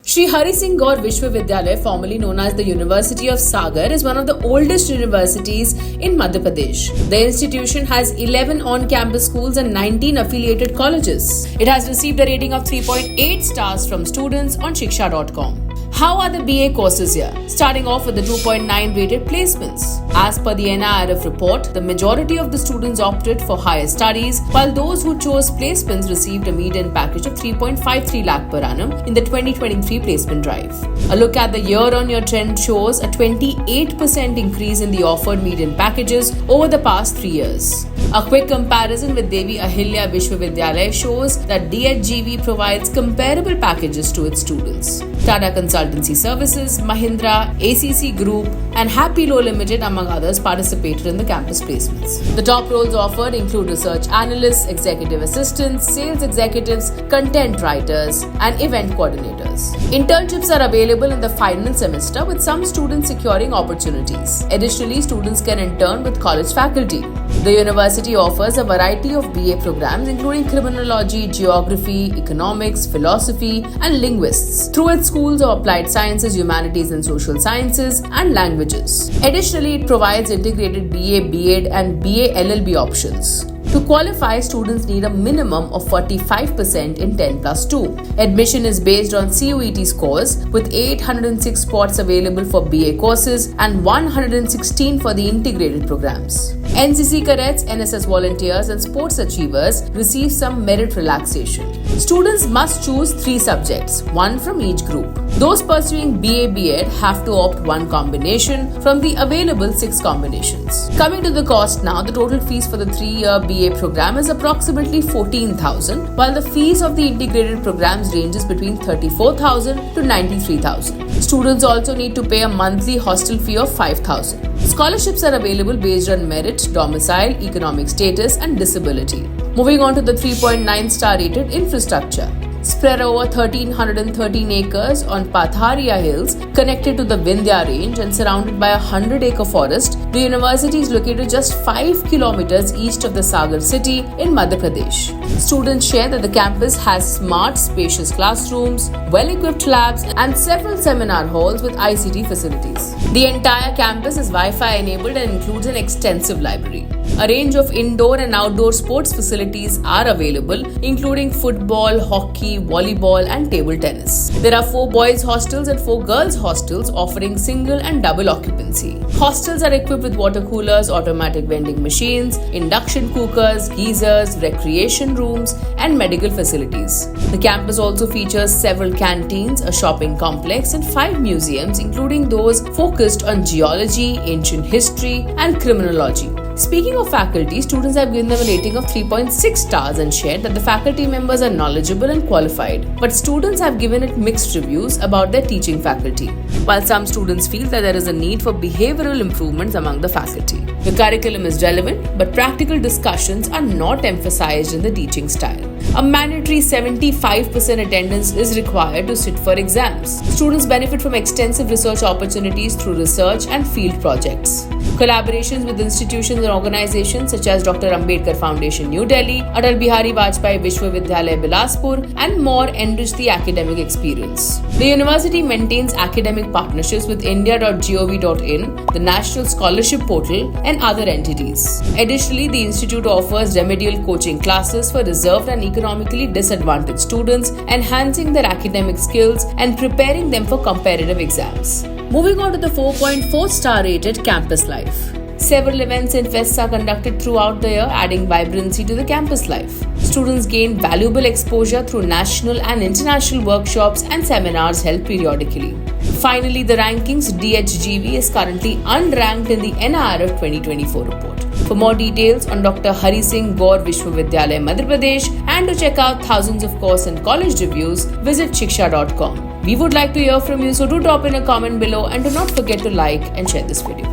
Sri Hari Singh Gaur Vishwavidyalaya, formerly known as the University of Sagar, is one of the oldest universities in Madhya Pradesh. The institution has 11 on-campus schools and 19 affiliated colleges. It has received a rating of 3.8 stars from students on Shiksha.com. How are the BA courses here? Starting off with the 2.9 rated placements. As per the NIRF report, the majority of the students opted for higher studies, while those who chose placements received a median package of 3.53 lakh per annum in the 2023 placement drive. A look at the year-on-year trend shows a 28% increase in the offered median packages over the past 3 years. A quick comparison with Devi Ahilya Vishwavidyalaya shows that DHGV provides comparable packages to its students. Tata Consultancy Services, Mahindra, ACC Group, and Happy Low Limited, among others, participated in the campus placements. The top roles offered include research analysts, executive assistants, sales executives, content writers, and event coordinators. Internships are available in the final semester, with some students securing opportunities. Additionally, students can intern with college faculty. The university offers a variety of BA programs including criminology, geography, economics, philosophy, and linguists through its schools of applied sciences, humanities and social sciences, and languages. Additionally, it provides integrated BA, B.Ed and BA LLB options. To qualify, students need a minimum of 45% in 10+2. Admission is based on CUET scores, with 806 spots available for BA courses and 116 for the integrated programs. NCC cadets, NSS volunteers, and sports achievers receive some merit relaxation. Students must choose 3 subjects, 1 from each group. Those pursuing BA B.Ed have to opt one combination from the available 6 combinations. Coming to the cost now, the total fees for the 3-year BA program is approximately 14,000, while the fees of the integrated programs ranges between 34,000 to 93,000. Students also need to pay a monthly hostel fee of 5,000. Scholarships are available based on merit, domicile, economic status, and disability. Moving on to the 3.9 star rated infrastructure. Spread over 1,313 acres on Patharia Hills, connected to the Vindhya range and surrounded by a 100-acre forest, the university is located just 5 kilometers east of the Sagar city in Madhya Pradesh. Students share that the campus has smart, spacious classrooms, well-equipped labs, and several seminar halls with ICT facilities. The entire campus is Wi-Fi enabled and includes an extensive library. A range of indoor and outdoor sports facilities are available, including football, hockey, volleyball, and table tennis. There are 4 boys' hostels and 4 girls' hostels offering single and double occupancy. Hostels are equipped with water coolers, automatic vending machines, induction cookers, geysers, recreation rooms, and medical facilities. The campus also features several canteens, a shopping complex, and 5 museums, including those focused on geology, ancient history, and criminology. Speaking of faculty, students have given them a rating of 3.6 stars and shared that the faculty members are knowledgeable and qualified. But students have given it mixed reviews about their teaching faculty, while some students feel that there is a need for behavioral improvements among the faculty. The curriculum is relevant, but practical discussions are not emphasized in the teaching style. A mandatory 75% attendance is required to sit for exams. Students benefit from extensive research opportunities through research and field projects. Collaborations with institutions and organizations such as Dr. Ambedkar Foundation New Delhi, Atal Bihari Vajpayee Vishwavidyalaya Bilaspur, and more enrich the academic experience. The university maintains academic partnerships with India.gov.in, the National Scholarship Portal, and other entities. Additionally, the institute offers remedial coaching classes for reserved and economically disadvantaged students, enhancing their academic skills and preparing them for competitive exams. Moving on to the 4.4 star rated campus life. Several events and fests are conducted throughout the year, adding vibrancy to the campus life. Students gain valuable exposure through national and international workshops and seminars held periodically. Finally, the rankings. DHGV is currently unranked in the NIRF 2024 report. For more details on Dr. Hari Singh Gaur Vishwavidyalaya Madhya Pradesh and to check out thousands of course and college reviews, visit Shiksha.com. We would like to hear from you, so do drop in a comment below and do not forget to like and share this video.